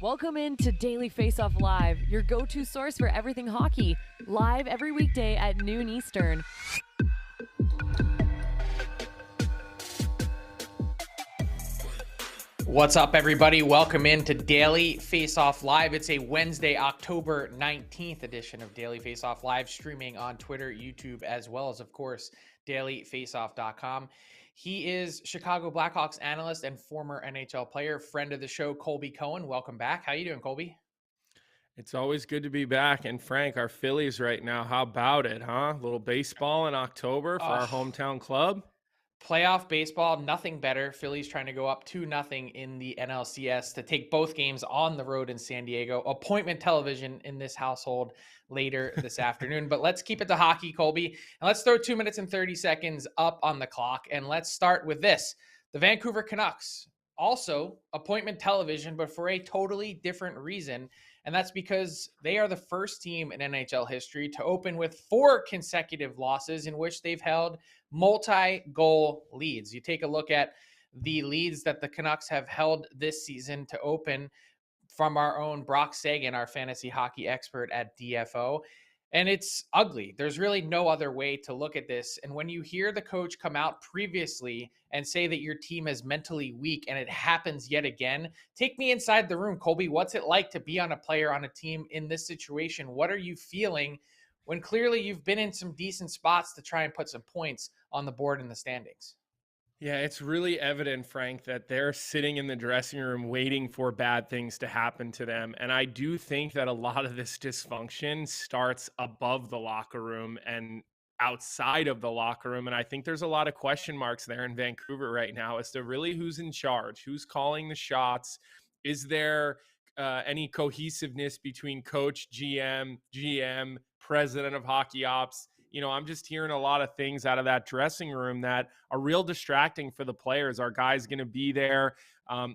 Welcome in to Daily Faceoff Live, your go-to source for everything hockey. Live every weekday at noon Eastern. What's up, everybody? Welcome in to Daily Faceoff Live. It's a Wednesday, October 19th edition of Daily Faceoff Live, streaming on Twitter, YouTube, as well as, of course, dailyfaceoff.com. He is Chicago Blackhawks analyst and former NHL player, friend of the show, Colby Cohen. Welcome back. How you doing, Colby? It's always good to be back. And Frank, our Phillies right now, how about it, huh? A little baseball in October for our hometown club. Playoff baseball, nothing better. Phillies trying to go up 2-0 in the NLCS to take both games on the road in San Diego. Appointment television in this household later this afternoon. But let's keep it to hockey, Colby. And let's throw 2 minutes and 30 seconds up on the clock. And let's start with this. The Vancouver Canucks, also appointment television, but for a totally different reason. And that's because they are the first team in NHL history to open with 4 consecutive losses in which they've held multi-goal leads. You take a look at the leads that the Canucks have held this season to open from our own Brock Sagan, our fantasy hockey expert at DFO. And it's ugly. There's really no other way to look at this. And when you hear the coach come out previously and say that your team is mentally weak and it happens yet again, take me inside the room, Colby. What's it like to be on a player on a team in this situation? What are you feeling when clearly you've been in some decent spots to try and put some points on the board in the standings? Yeah, it's really evident, Frank, that they're sitting in the dressing room waiting for bad things to happen to them. And I do think that a lot of this dysfunction starts above the locker room and outside of the locker room. And I think there's a lot of question marks there in Vancouver right now as to really who's in charge, who's calling the shots. Is there any cohesiveness between coach, GM, president of hockey ops? I'm just hearing a lot of things out of that dressing room that are real distracting for the players. Are guys going to be there?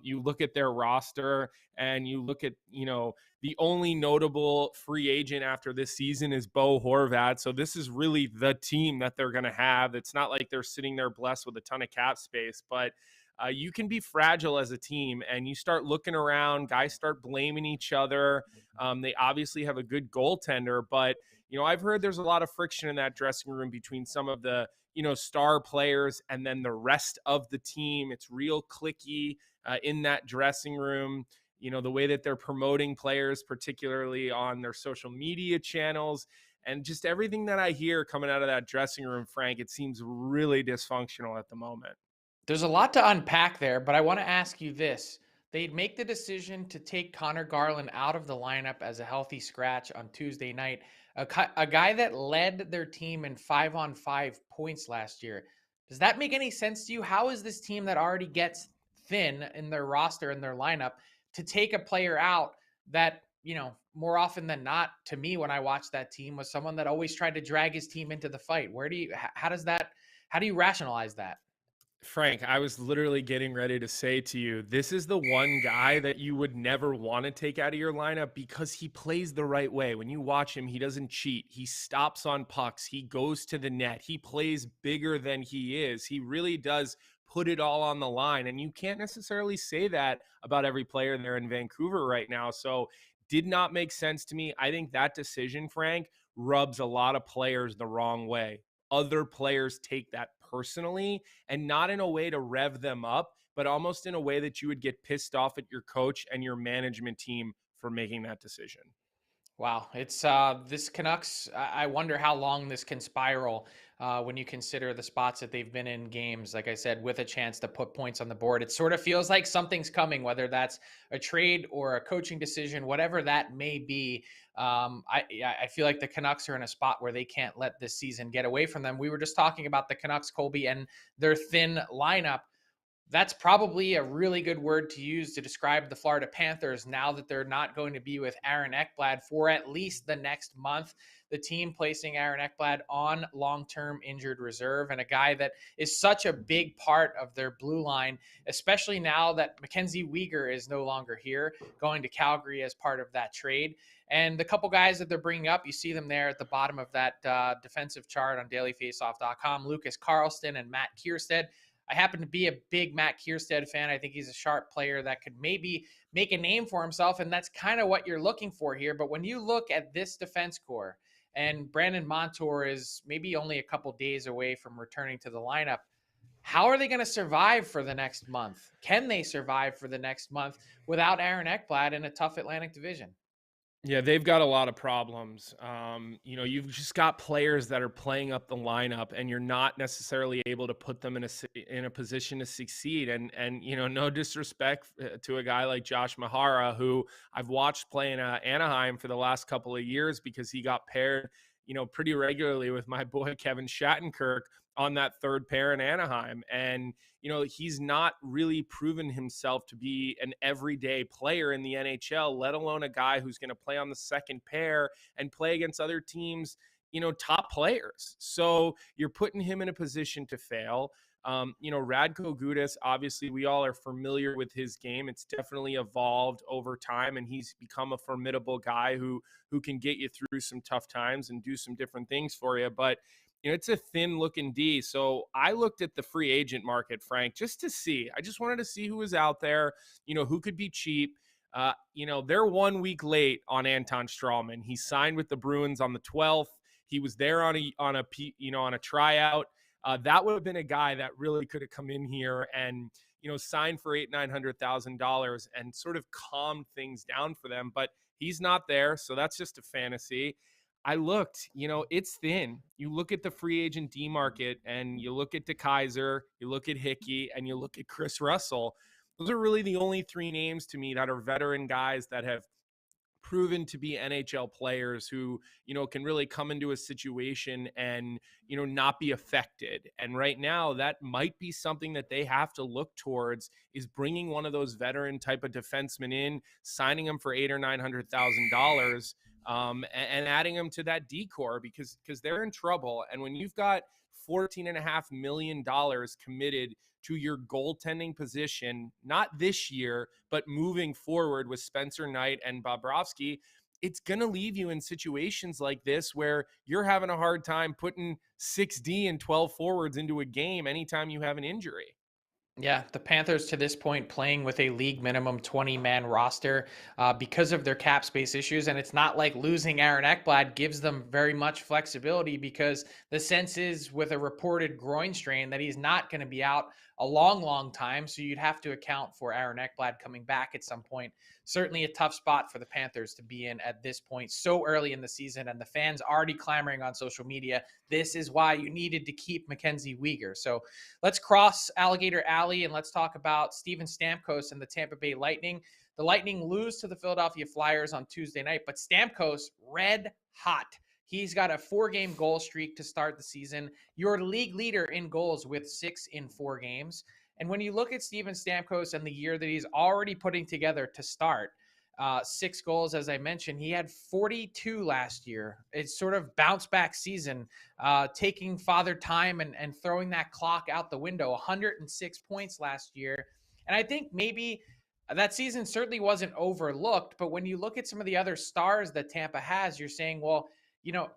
You look at their roster and you look at, the only notable free agent after this season is Bo Horvat. So this is really the team that they're going to have. It's not like they're sitting there blessed with a ton of cap space, but you can be fragile as a team, and you start looking around, guys start blaming each other. They obviously have a good goaltender, but I've heard there's a lot of friction in that dressing room between some of the, star players and then the rest of the team. It's real cliquey in that dressing room. The way that they're promoting players, particularly on their social media channels, and just everything that I hear coming out of that dressing room, Frank, it seems really dysfunctional at the moment. There's a lot to unpack there, but I want to ask you this. They'd make the decision to take Connor Garland out of the lineup as a healthy scratch on Tuesday night, a guy that led their team in 5-on-5 points last year. Does that make any sense to you? How is this team that already gets thin in their roster and their lineup to take a player out that, more often than not, to me, when I watched that team, was someone that always tried to drag his team into the fight? How do you rationalize that? Frank, I was literally getting ready to say to you, this is the one guy that you would never want to take out of your lineup because he plays the right way. When you watch him, he doesn't cheat. He stops on pucks. He goes to the net. He plays bigger than he is. He really does put it all on the line. And you can't necessarily say that about every player there in Vancouver right now. So did not make sense to me. I think that decision, Frank, rubs a lot of players the wrong way. Other players take that personally, and not in a way to rev them up, but almost in a way that you would get pissed off at your coach and your management team for making that decision. Wow, it's this Canucks. I wonder how long this can spiral when you consider the spots that they've been in games. Like I said, with a chance to put points on the board, it sort of feels like something's coming, whether that's a trade or a coaching decision, whatever that may be. I feel like the Canucks are in a spot where they can't let this season get away from them. We were just talking about the Canucks, Colby, and their thin lineup. That's probably a really good word to use to describe the Florida Panthers now that they're not going to be with Aaron Ekblad for at least the next month. The team placing Aaron Ekblad on long-term injured reserve, and a guy that is such a big part of their blue line, especially now that Mackenzie Weegar is no longer here, going to Calgary as part of that trade. And the couple guys that they're bringing up, you see them there at the bottom of that defensive chart on dailyfaceoff.com, Lucas Carlston and Matt Kierstead. I happen to be a big Matt Kierstead fan. I think he's a sharp player that could maybe make a name for himself, and that's kind of what you're looking for here. But when you look at this defense core, and Brandon Montour is maybe only a couple days away from returning to the lineup, how are they going to survive for the next month? Can they survive for the next month without Aaron Ekblad in a tough Atlantic division? Yeah, they've got a lot of problems. You've just got players that are playing up the lineup, and you're not necessarily able to put them in a position to succeed. And no disrespect to a guy like Josh Mahara, who I've watched play in Anaheim for the last couple of years because he got paired, pretty regularly with my boy Kevin Shattenkirk on that third pair in Anaheim. And he's not really proven himself to be an everyday player in the NHL, let alone a guy who's going to play on the second pair and play against other teams, top players. So you're putting him in a position to fail. Radko Gudas, obviously we all are familiar with his game. It's definitely evolved over time, and he's become a formidable guy who can get you through some tough times and do some different things for you. But it's a thin looking D. So I looked at the free agent market, Frank, just to see. I just wanted to see who was out there, who could be cheap. They're 1 week late on Anton Strawman. He signed with the Bruins on the 12th. He was there on a tryout. That would have been a guy that really could have come in here and signed for $900,000 and sort of calmed things down for them. But he's not there, so that's just a fantasy. I looked, it's thin. You look at the free agent D market and you look at DeKaiser, you look at Hickey, and you look at Chris Russell. Those are really the only three names to me that are veteran guys that have proven to be NHL players who, can really come into a situation and, not be affected. And right now that might be something that they have to look towards, is bringing one of those veteran type of defensemen in, signing them for $800,000 or $900,000, and adding them to that decor because they're in trouble. And when you've got $14.5 million committed to your goaltending position, not this year, but moving forward with Spencer Knight and Bobrovsky, it's going to leave you in situations like this where you're having a hard time putting 6D and 12 forwards into a game anytime you have an injury. Yeah, the Panthers to this point playing with a league minimum 20-man roster because of their cap space issues. And it's not like losing Aaron Ekblad gives them very much flexibility, because the sense is with a reported groin strain that he's not going to be out a long, long time. So you'd have to account for Aaron Ekblad coming back at some point. Certainly a tough spot for the Panthers to be in at this point so early in the season. And the fans already clamoring on social media. This is why you needed to keep Mackenzie Weegar. So let's cross Alligator Alley and let's talk about Steven Stamkos and the Tampa Bay Lightning. The Lightning lose to the Philadelphia Flyers on Tuesday night, but Stamkos red hot. He's got a 4-game goal streak to start the season. Your league leader in goals with 6 in 4 games. And when you look at Steven Stamkos and the year that he's already putting together to start, 6 goals, as I mentioned, he had 42 last year. It's sort of bounce back season, taking father time and throwing that clock out the window. 106 points last year. And I think maybe that season certainly wasn't overlooked, but when you look at some of the other stars that Tampa has, you're saying, well,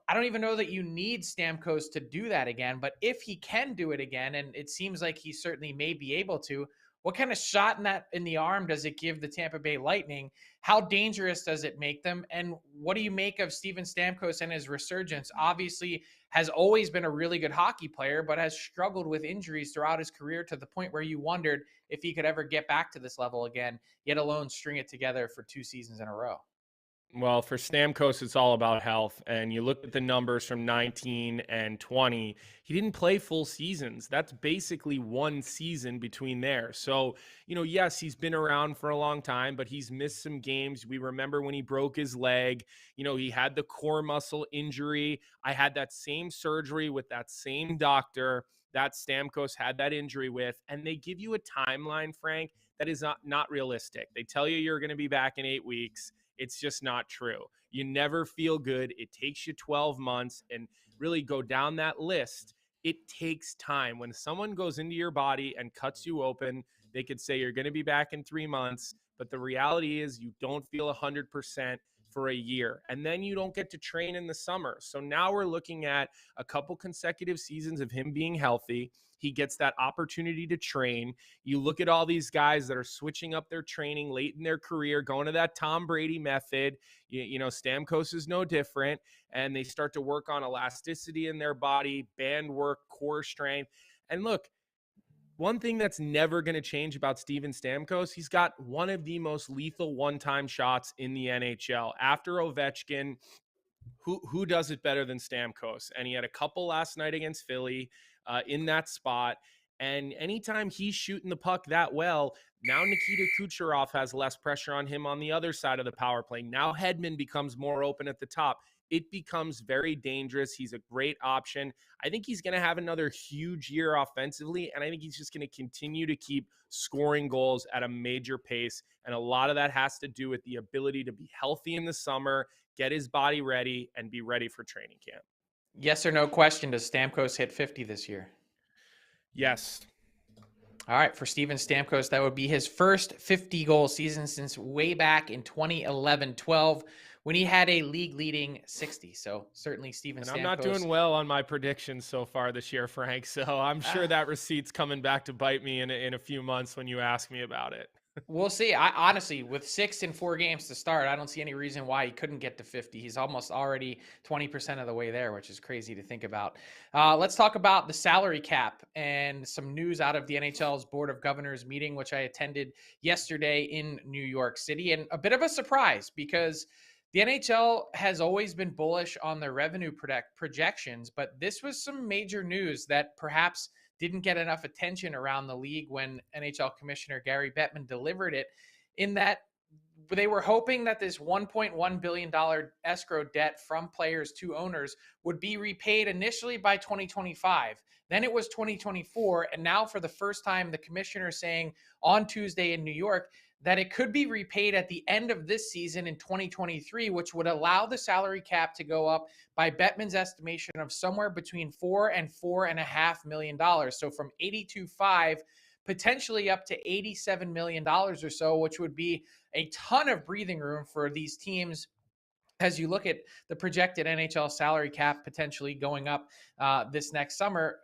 I don't even know that you need Stamkos to do that again, but if he can do it again, and it seems like he certainly may be able to, what kind of shot in the arm does it give the Tampa Bay Lightning? How dangerous does it make them? And what do you make of Steven Stamkos and his resurgence? Obviously has always been a really good hockey player, but has struggled with injuries throughout his career to the point where you wondered if he could ever get back to this level again, yet alone string it together for 2 seasons in a row. Well, for Stamkos, it's all about health. And you look at the numbers from 19 and 20, he didn't play full seasons. That's basically 1 season between there. So, yes, he's been around for a long time, but he's missed some games. We remember when he broke his leg, he had the core muscle injury. I had that same surgery with that same doctor that Stamkos had that injury with. And they give you a timeline, Frank, that is not realistic. They tell you you're going to be back in 8 weeks. It's just not true. You never feel good. It takes you 12 months, and really go down that list. It takes time. When someone goes into your body and cuts you open, they could say you're going to be back in 3 months, But the reality is you don't feel 100% for a year, and then you don't get to train in the summer. So now we're looking at a couple consecutive seasons of him being healthy. He gets that opportunity to train. You look at all these guys that are switching up their training late in their career, going to that Tom Brady method. You know, Stamkos is no different, and they start to work on elasticity in their body, band work, core strength. And look, one thing that's never going to change about Steven Stamkos, he's got one of the most lethal one-time shots in the NHL. After Ovechkin, who does it better than Stamkos? And he had a couple last night against Philly in that spot. And anytime he's shooting the puck that well, now Nikita Kucherov has less pressure on him on the other side of the power play. Now Hedman becomes more open at the top. It becomes very dangerous. He's a great option. I think he's going to have another huge year offensively, and I think he's just going to continue to keep scoring goals at a major pace. And a lot of that has to do with the ability to be healthy in the summer, get his body ready, and be ready for training camp. Yes or no question, does Stamkos hit 50 this year? Yes. All right, for Steven Stamkos, that would be his first 50-goal season since way back in 2011-12 when he had a league-leading 60. So certainly Steven Stamkos. I'm not doing well on my predictions so far this year, Frank, so I'm sure that receipt's coming back to bite me in a few months when you ask me about it. We'll see. I honestly, with 6 and 4 games to start, I don't see any reason why he couldn't get to 50. He's almost already 20% of the way there, which is crazy to think about. Let's talk about the salary cap and some news out of the NHL's Board of Governors meeting, which I attended yesterday in New York City. And a bit of a surprise because the NHL has always been bullish on their revenue projections, but this was some major news that perhaps didn't get enough attention around the league when NHL Commissioner Gary Bettman delivered it, in that they were hoping that this $1.1 billion escrow debt from players to owners would be repaid initially by 2025. Then it was 2024. And now for the first time, the commissioner saying on Tuesday in New York that it could be repaid at the end of this season in 2023, which would allow the salary cap to go up by Bettman's estimation of somewhere between $4 and $4.5 million. So from 82.5 potentially up to $87 million or so, which would be a ton of breathing room for these teams as you look at the projected NHL salary cap potentially going up this next summer.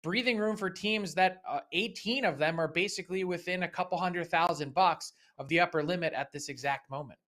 Breathing room for teams that 18 of them are basically within a couple $100,000 of the upper limit at this exact moment.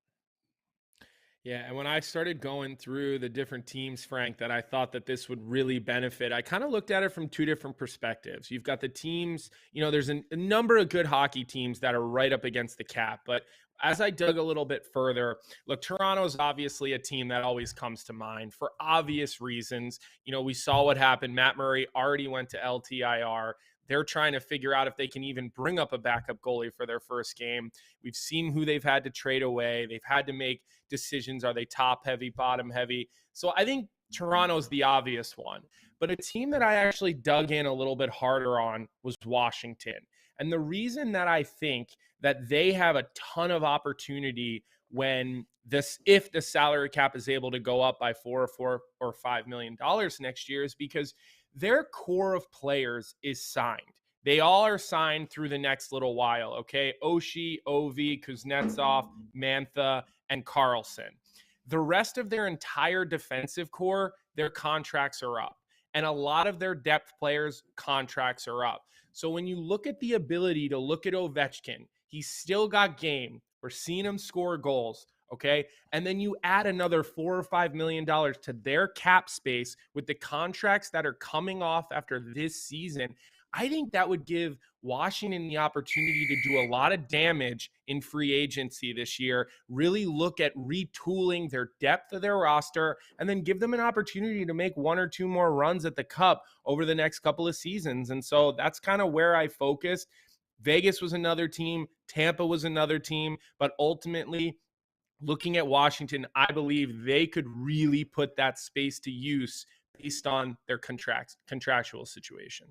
Yeah, and when I started going through the different teams, Frank, that I thought that this would really benefit, I kind of looked at it from two different perspectives. You've got the teams, you know, there's a number of good hockey teams that are right up against the cap. But as I dug a little bit further, look, Toronto's obviously a team that always comes to mind for obvious reasons. You know, we saw what happened. Matt Murray already went to LTIR. They're trying to figure out if they can even bring up a backup goalie for their first game. We've seen who they've had to trade away. They've had to make decisions. Are they top heavy, bottom heavy? So I think Toronto's the obvious one. But a team that I actually dug in a little bit harder on was Washington. And the reason that I think that they have a ton of opportunity if the salary cap is able to go up by $4 or $5 million next year is because their core of players is signed. They all are signed through the next little while, okay? Oshie, Ovi, Kuznetsov, Mantha, and Carlson. The rest of their entire defensive core, their contracts are up. And a lot of their depth players' contracts are up. So when you look at the ability to look at Ovechkin, he's still got game. We're seeing him score goals. Okay. And then you add another $4 or $5 million to their cap space with the contracts that are coming off after this season. I think that would give Washington the opportunity to do a lot of damage in free agency this year, really look at retooling their depth of their roster, and then give them an opportunity to make 1 or 2 more runs at the Cup over the next couple of seasons. And so that's kind of where I focused. Vegas was another team. Tampa was another team. But ultimately, looking at Washington, I believe they could really put that space to use based on their contractual situation.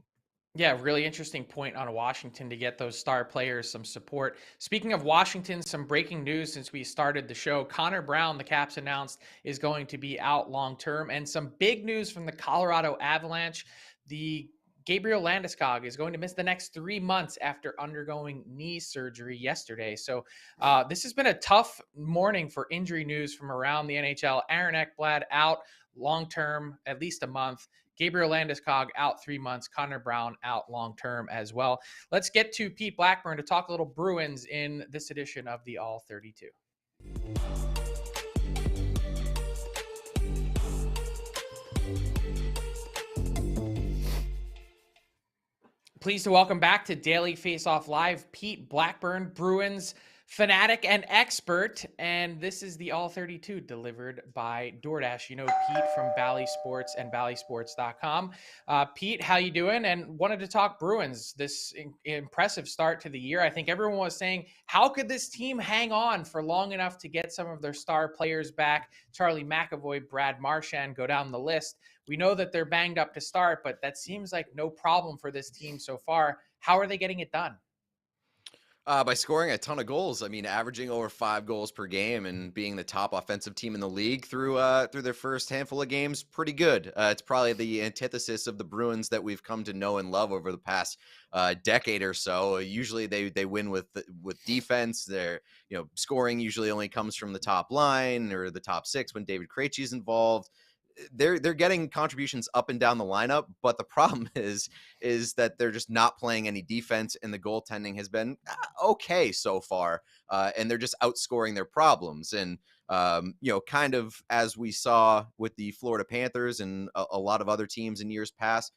Yeah, really interesting point on Washington to get those star players some support. Speaking of Washington, some breaking news since we started the show. Connor Brown, the Caps announced, is going to be out long-term. And some big news from the Colorado Avalanche. The Gabriel Landeskog is going to miss the next 3 months after undergoing knee surgery yesterday. So this has been a tough morning for injury news from around the NHL. Aaron Ekblad out long-term, at least a month. Gabriel Landeskog out 3 months. Connor Brown out long-term as well. Let's get to Pete Blackburn to talk a little Bruins in this edition of the All 32. Pleased to welcome back to Daily Faceoff Live, Pete Blackburn, Bruins fanatic and expert. And this is the All 32 delivered by DoorDash. You know Pete from Bally Sports and ballysports.com. Pete, how you doing? And wanted to talk Bruins, this impressive start to the year. I think everyone was saying, how could this team hang on for long enough to get some of their star players back? Charlie McAvoy, Brad Marchand, go down the list. We know that they're banged up to start, but that seems like no problem for this team so far. How are they getting it done? By scoring a ton of goals. I mean, averaging over 5 goals per game and being the top offensive team in the league through their first handful of games, pretty good. It's probably the antithesis of the Bruins that we've come to know and love over the past decade or so. Usually they win with defense. Their scoring usually only comes from the top line or the top 6 when David Krejci's involved. They're getting contributions up and down the lineup, but the problem is that they're just not playing any defense, and the goaltending has been okay so far, and they're just outscoring their problems. And kind of as we saw with the Florida Panthers and a lot of other teams in years past,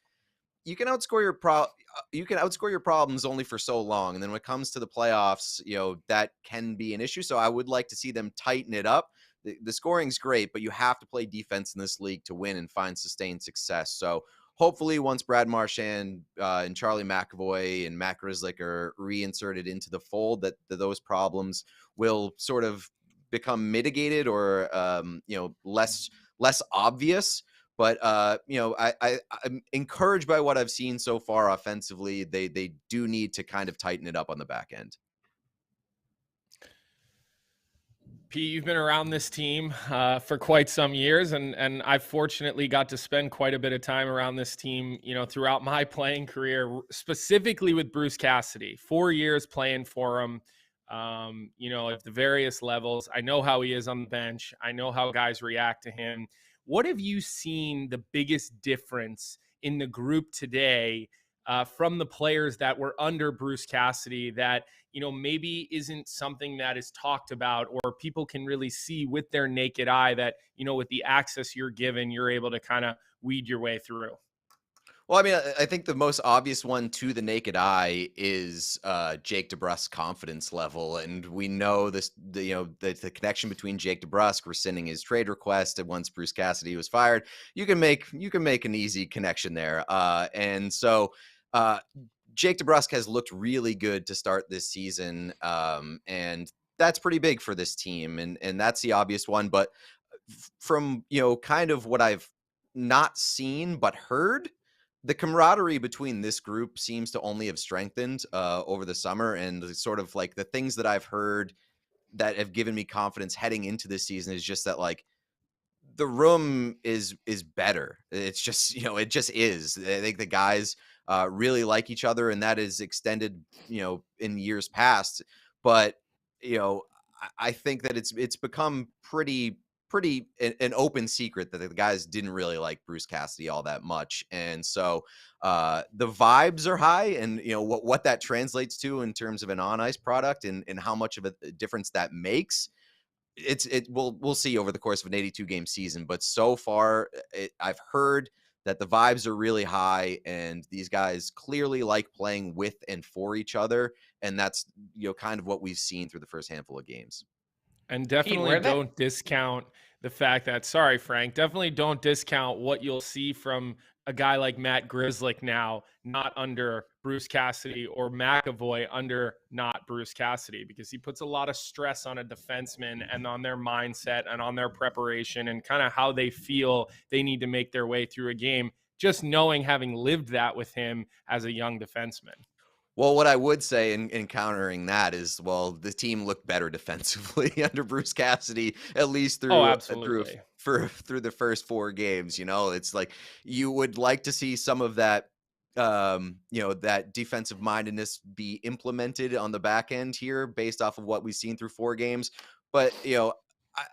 you can outscore your problems only for so long, and then when it comes to the playoffs, that can be an issue. So I would like to see them tighten it up. The scoring's great, but you have to play defense in this league to win and find sustained success. So hopefully once Brad Marchand and Charlie McAvoy and Matt Grzelcyk are reinserted into the fold, that those problems will sort of become mitigated or, less obvious. But, I'm encouraged by what I've seen so far offensively. They do need to kind of tighten it up on the back end. Pete, you've been around this team for quite some years, and I've fortunately got to spend quite a bit of time around this team, throughout my playing career, specifically with Bruce Cassidy. 4 years playing for him, at the various levels. I know how he is on the bench. I know how guys react to him. What have you seen the biggest difference in the group today from the players that were under Bruce Cassidy that, maybe isn't something that is talked about or people can really see with their naked eye that, with the access you're given, you're able to kind of weed your way through? Well, I mean, I think the most obvious one to the naked eye is Jake DeBrusk's confidence level, and we know this. The connection between Jake DeBrusk rescinding his trade request and once Bruce Cassidy was fired, you can make an easy connection there, and so Jake DeBrusk has looked really good to start this season, and that's pretty big for this team, and that's the obvious one. But from kind of what I've not seen but heard, the camaraderie between this group seems to only have strengthened over the summer, and sort of like the things that I've heard that have given me confidence heading into this season is just that, like, the room is better. It's just, it just is. I think the guys really like each other, and that is extended, in years past. But, I think that it's become pretty an open secret that the guys didn't really like Bruce Cassidy all that much. And so the vibes are high, and what that translates to in terms of an on-ice product and how much of a difference that makes, we'll see over the course of an 82-game season. But so far I've heard that the vibes are really high, and these guys clearly like playing with and for each other, and that's kind of what we've seen through the first handful of games. And definitely don't discount the fact that, sorry, Frank, definitely don't discount what you'll see from a guy like Matt Grzelcyk now, not under Bruce Cassidy, or McAvoy under not Bruce Cassidy, because he puts a lot of stress on a defenseman and on their mindset and on their preparation and kind of how they feel they need to make their way through a game, just knowing, having lived that with him as a young defenseman. Well, what I would say in countering that is, well, the team looked better defensively under Bruce Cassidy, at least through the first 4 games. It's like you would like to see some of that that defensive mindedness be implemented on the back end here based off of what we've seen through 4 games. But,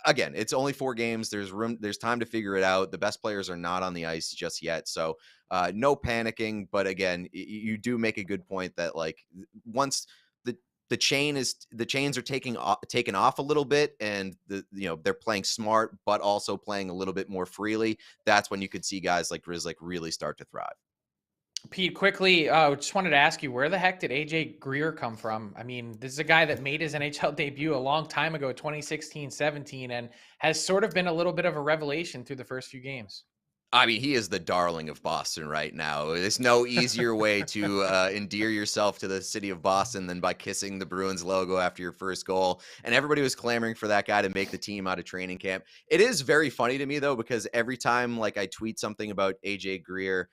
again, it's only 4 games. There's time to figure it out. The best players are not on the ice just yet. So no panicking. But again, you do make a good point that like once the chains are taken off a little bit, and they're playing smart, but also playing a little bit more freely. That's when you could see guys like Grzelcyk really start to thrive. Pete, quickly, just wanted to ask you, where the heck did AJ Greer come from? I mean, this is a guy that made his NHL debut a long time ago, 2016-17, and has sort of been a little bit of a revelation through the first few games. I mean, he is the darling of Boston right now. There's no easier way to endear yourself to the city of Boston than by kissing the Bruins logo after your first goal. And everybody was clamoring for that guy to make the team out of training camp. It is very funny to me, though, because every time like I tweet something about AJ Greer,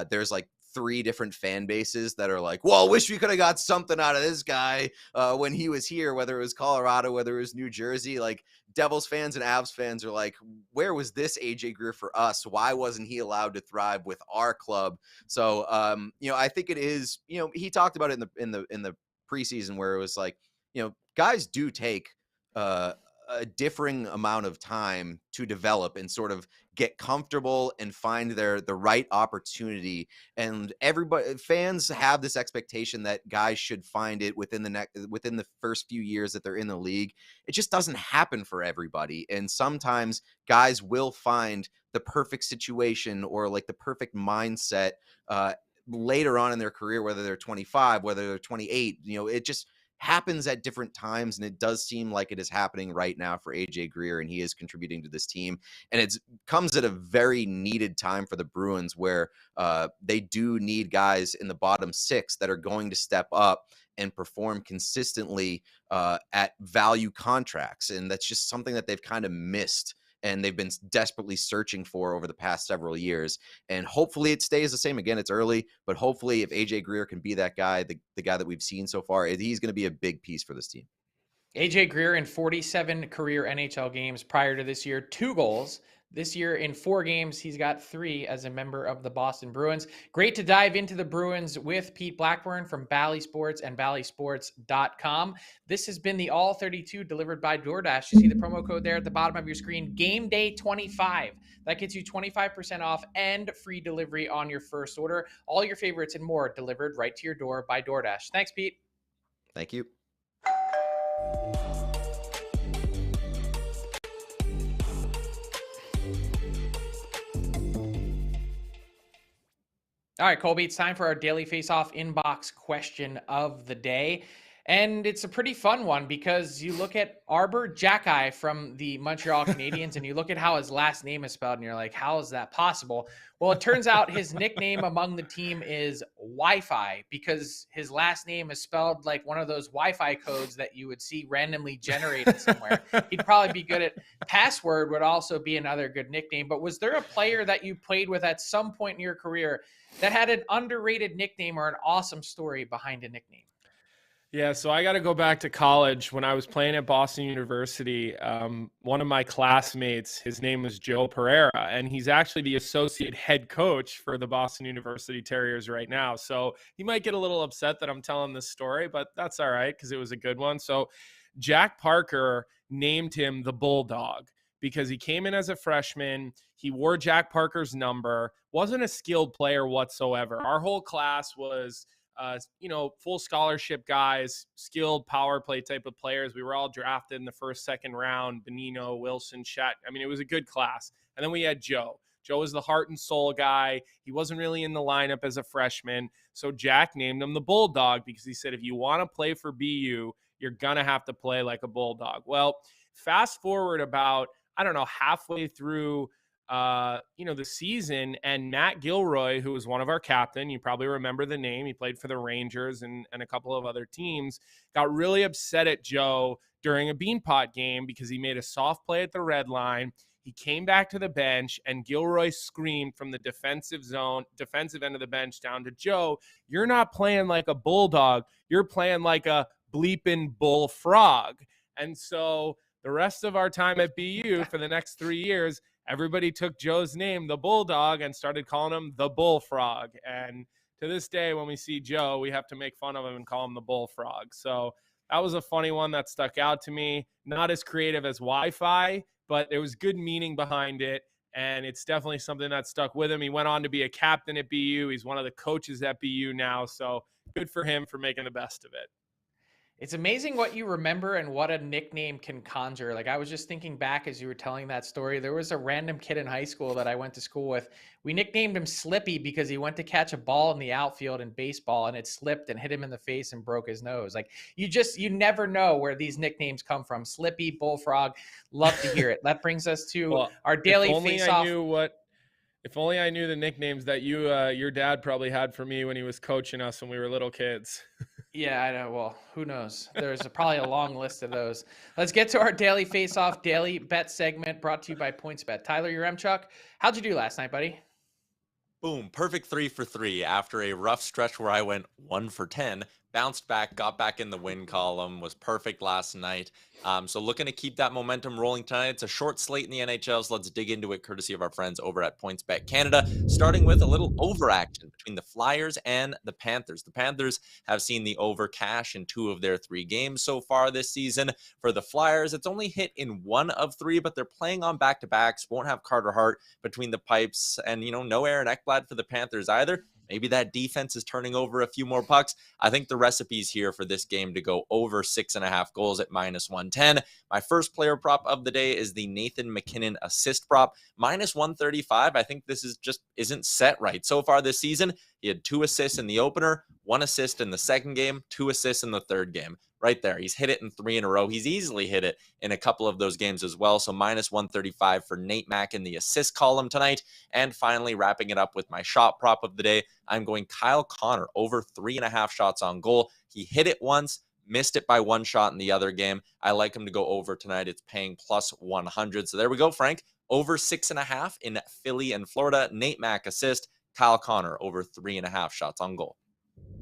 there's like 3 different fan bases that are like, well, wish we could have got something out of this guy when he was here, whether it was Colorado, whether it was New Jersey. Like Devils fans and Avs fans are like, where was this AJ Greer for us? Why wasn't he allowed to thrive with our club? So, I think it is, he talked about it in the preseason where it was like, guys do take a differing amount of time to develop and sort of get comfortable and find the right opportunity. And everybody, fans have this expectation that guys should find it within the first few years that they're in the league. It just doesn't happen for everybody. And sometimes guys will find the perfect situation or like the perfect mindset later on in their career, whether they're 25, whether they're 28, it just happens at different times. And it does seem like it is happening right now for AJ Greer, and he is contributing to this team. And it comes at a very needed time for the Bruins where they do need guys in the bottom 6 that are going to step up and perform consistently at value contracts. And that's just something that they've kind of missed and they've been desperately searching for over the past several years. And hopefully it stays the same. Again, it's early, but hopefully if AJ Greer can be that guy, the guy that we've seen so far, he's going to be a big piece for this team. AJ Greer in 47 career NHL games prior to this year, 2 goals. This year in 4 games, he's got 3 as a member of the Boston Bruins. Great to dive into the Bruins with Pete Blackburn from Bally Sports and ballysports.com. This has been the All 32 delivered by DoorDash. You see the promo code there at the bottom of your screen, Game Day 25. That gets you 25% off and free delivery on your first order. All your favorites and more delivered right to your door by DoorDash. Thanks, Pete. Thank you. All right, Colby, it's time for our daily face-off inbox question of the day. And it's a pretty fun one because you look at Arbor Jacki from the Montreal Canadiens and you look at how his last name is spelled and you're like, how is that possible? Well, it turns out his nickname among the team is Wi-Fi because his last name is spelled like one of those Wi-Fi codes that you would see randomly generated somewhere. He'd probably be good at Password would also be another good nickname. But was there a player that you played with at some point in your career that had an underrated nickname or an awesome story behind a nickname? Yeah, so I got to go back to college. When I was playing at Boston University, one of my classmates, his name was Joe Pereira, and he's actually the associate head coach for the Boston University Terriers right now. So he might get a little upset that I'm telling this story, but that's all right because it was a good one. So Jack Parker named him the Bulldog because he came in as a freshman. He wore Jack Parker's number, wasn't a skilled player whatsoever. Our whole class was full scholarship guys, skilled power play type of players. We were all drafted in the first, second round, Bonino, Wilson, Shat. I mean, it was a good class. And then we had Joe. Joe was the heart and soul guy. He wasn't really in the lineup as a freshman. So Jack named him the Bulldog because he said, if you want to play for BU, you're going to have to play like a Bulldog. Well, fast forward about, halfway through the season, and Matt Gilroy, who was one of our captain, you probably remember the name, he played for the Rangers and a couple of other teams, got really upset at Joe during a Beanpot game because he made a soft play at the red line. He came back to the bench and Gilroy screamed from the defensive end of the bench down to Joe, you're not playing like a Bulldog, you're playing like a bleeping bullfrog. And so the rest of our time at BU for the next 3 years, everybody took Joe's name, the Bulldog, and started calling him the Bullfrog. And to this day, when we see Joe, we have to make fun of him and call him the bullfrog. So that was a funny one that stuck out to me. Not as creative as Wi-Fi, but there was good meaning behind it. And it's definitely something that stuck with him. He went on to be a captain at BU. He's one of the coaches at BU now. So good for him for making the best of it. It's amazing what you remember and what a nickname can conjure. Like, I was just thinking back as you were telling that story. There was a random kid in high school that I went to school with. We nicknamed him Slippy because he went to catch a ball in the outfield in baseball and it slipped and hit him in the face and broke his nose. Like, you never know where these nicknames come from. Slippy, Bullfrog. Love to hear it. That brings us to our daily face-off. If only I knew the nicknames that your dad probably had for me when he was coaching us when we were little kids. Yeah, I know. Well, who knows? There's probably a long list of those. Let's get to our daily face-off, daily bet segment brought to you by PointsBet. Tyler, your Chuck. How'd you do last night, buddy? Boom, perfect 3 for 3 after a rough stretch where I went 1 for 10. Bounced back, got back in the win column, was perfect last night. So looking to keep that momentum rolling tonight. It's a short slate in the NHL, so let's dig into it courtesy of our friends over at PointsBet Canada, starting with a little overaction between the Flyers and the Panthers. The Panthers have seen the over cash in 2 of their 3 games so far this season. For the Flyers, it's only hit in 1 of 3, but they're playing on back-to-backs, won't have Carter Hart between the pipes, and, no Aaron Ekblad for the Panthers either. Maybe that defense is turning over a few more pucks. I think the recipe's here for this game to go over 6.5 goals at -110. My first player prop of the day is the Nathan MacKinnon assist prop, -135. I think this isn't set right. So far this season, he had 2 assists in the opener, 1 assist in the second game, 2 assists in the third game. Right there. He's hit it in 3 in a row. He's easily hit it in a couple of those games as well. So -135 for Nate Mack in the assist column tonight. And finally, wrapping it up with my shot prop of the day, I'm going Kyle Connor over 3.5 shots on goal. He hit it once, missed it by 1 shot in the other game. I like him to go over tonight. It's paying +100. So there we go, Frank. Over 6.5 in Philly and Florida. Nate Mack assist. Kyle Connor over 3.5 shots on goal.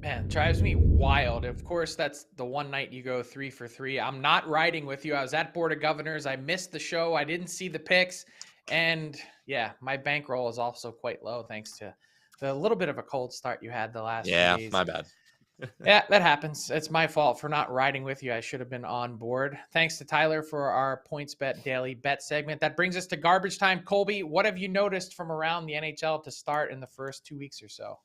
Man, drives me wild. Of course, that's the one night you go 3 for 3. I'm not riding with you. I was at Board of Governors. I missed the show. I didn't see the picks. And yeah, my bankroll is also quite low thanks to the little bit of a cold start you had the last few days. Yeah, my bad. Yeah, that happens. It's my fault for not riding with you. I should have been on board. Thanks to Tyler for our PointsBet daily bet segment. That brings us to garbage time. Colby, what have you noticed from around the NHL to start in the first 2 weeks or so?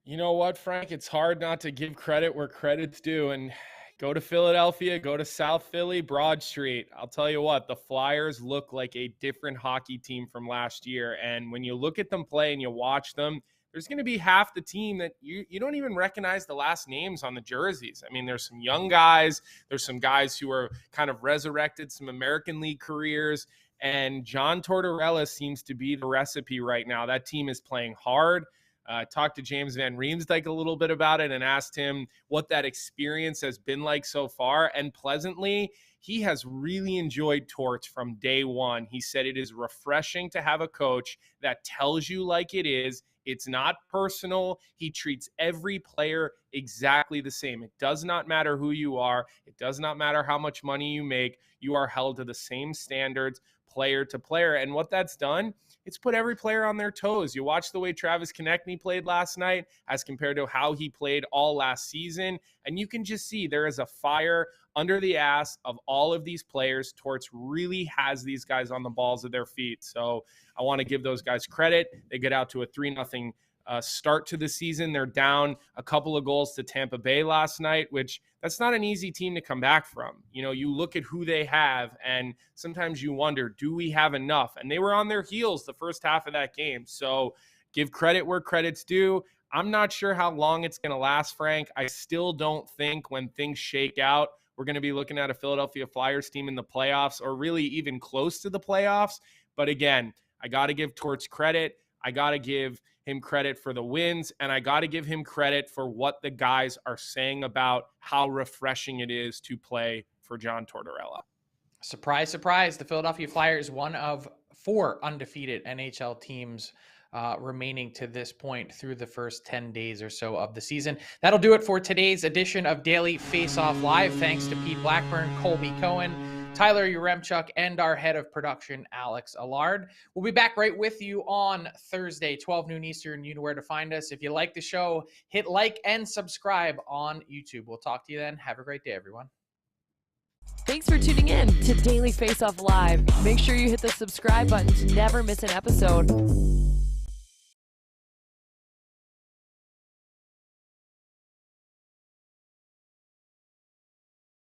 You know what, Frank? It's hard not to give credit where credit's due. And go to Philadelphia, go to South Philly, Broad Street. I'll tell you what, the Flyers look like a different hockey team from last year. And when you look at them play and you watch them, there's going to be half the team that you don't even recognize the last names on the jerseys. I mean, there's some young guys. There's some guys who are kind of resurrected some American League careers. And John Tortorella seems to be the recipe right now. That team is playing hard. I talked to James Van Riemsdyk a little bit about it and asked him what that experience has been like so far. And pleasantly, he has really enjoyed Torts from day one. He said it is refreshing to have a coach that tells you like it is. It's not personal. He treats every player exactly the same. It does not matter who you are. It does not matter how much money you make. You are held to the same standards, player to player. And what that's done, it's put every player on their toes. You watch the way Travis Konechny played last night as compared to how he played all last season, and you can just see there is a fire under the ass of all of these players. Torts really has these guys on the balls of their feet. So I want to give those guys credit. They get out to a 3-0 start to the season. They're down a couple of goals to Tampa Bay last night, which that's not an easy team to come back from. You look at who they have, and sometimes you wonder, do we have enough? And they were on their heels the first half of that game. So give credit where credit's due. I'm not sure how long it's going to last, Frank. I still don't think when things shake out, we're going to be looking at a Philadelphia Flyers team in the playoffs or really even close to the playoffs. But again, I got to give Torts credit. I got to give him credit for the wins, and I got to give him credit for what the guys are saying about how refreshing it is to play for John Tortorella. Surprise, surprise. The Philadelphia Flyers, one of 4 undefeated NHL teams remaining to this point through the first 10 days or so of the season. That'll do it for today's edition of Daily Faceoff Live. Thanks to Pete Blackburn, Colby Cohen, Tyler Uremchuk, and our head of production, Alex Allard. We'll be back right with you on Thursday, 12 noon Eastern. You know where to find us. If you like the show, hit like and subscribe on YouTube. We'll talk to you then. Have a great day, everyone. Thanks for tuning in to Daily Faceoff Live. Make sure you hit the subscribe button to never miss an episode.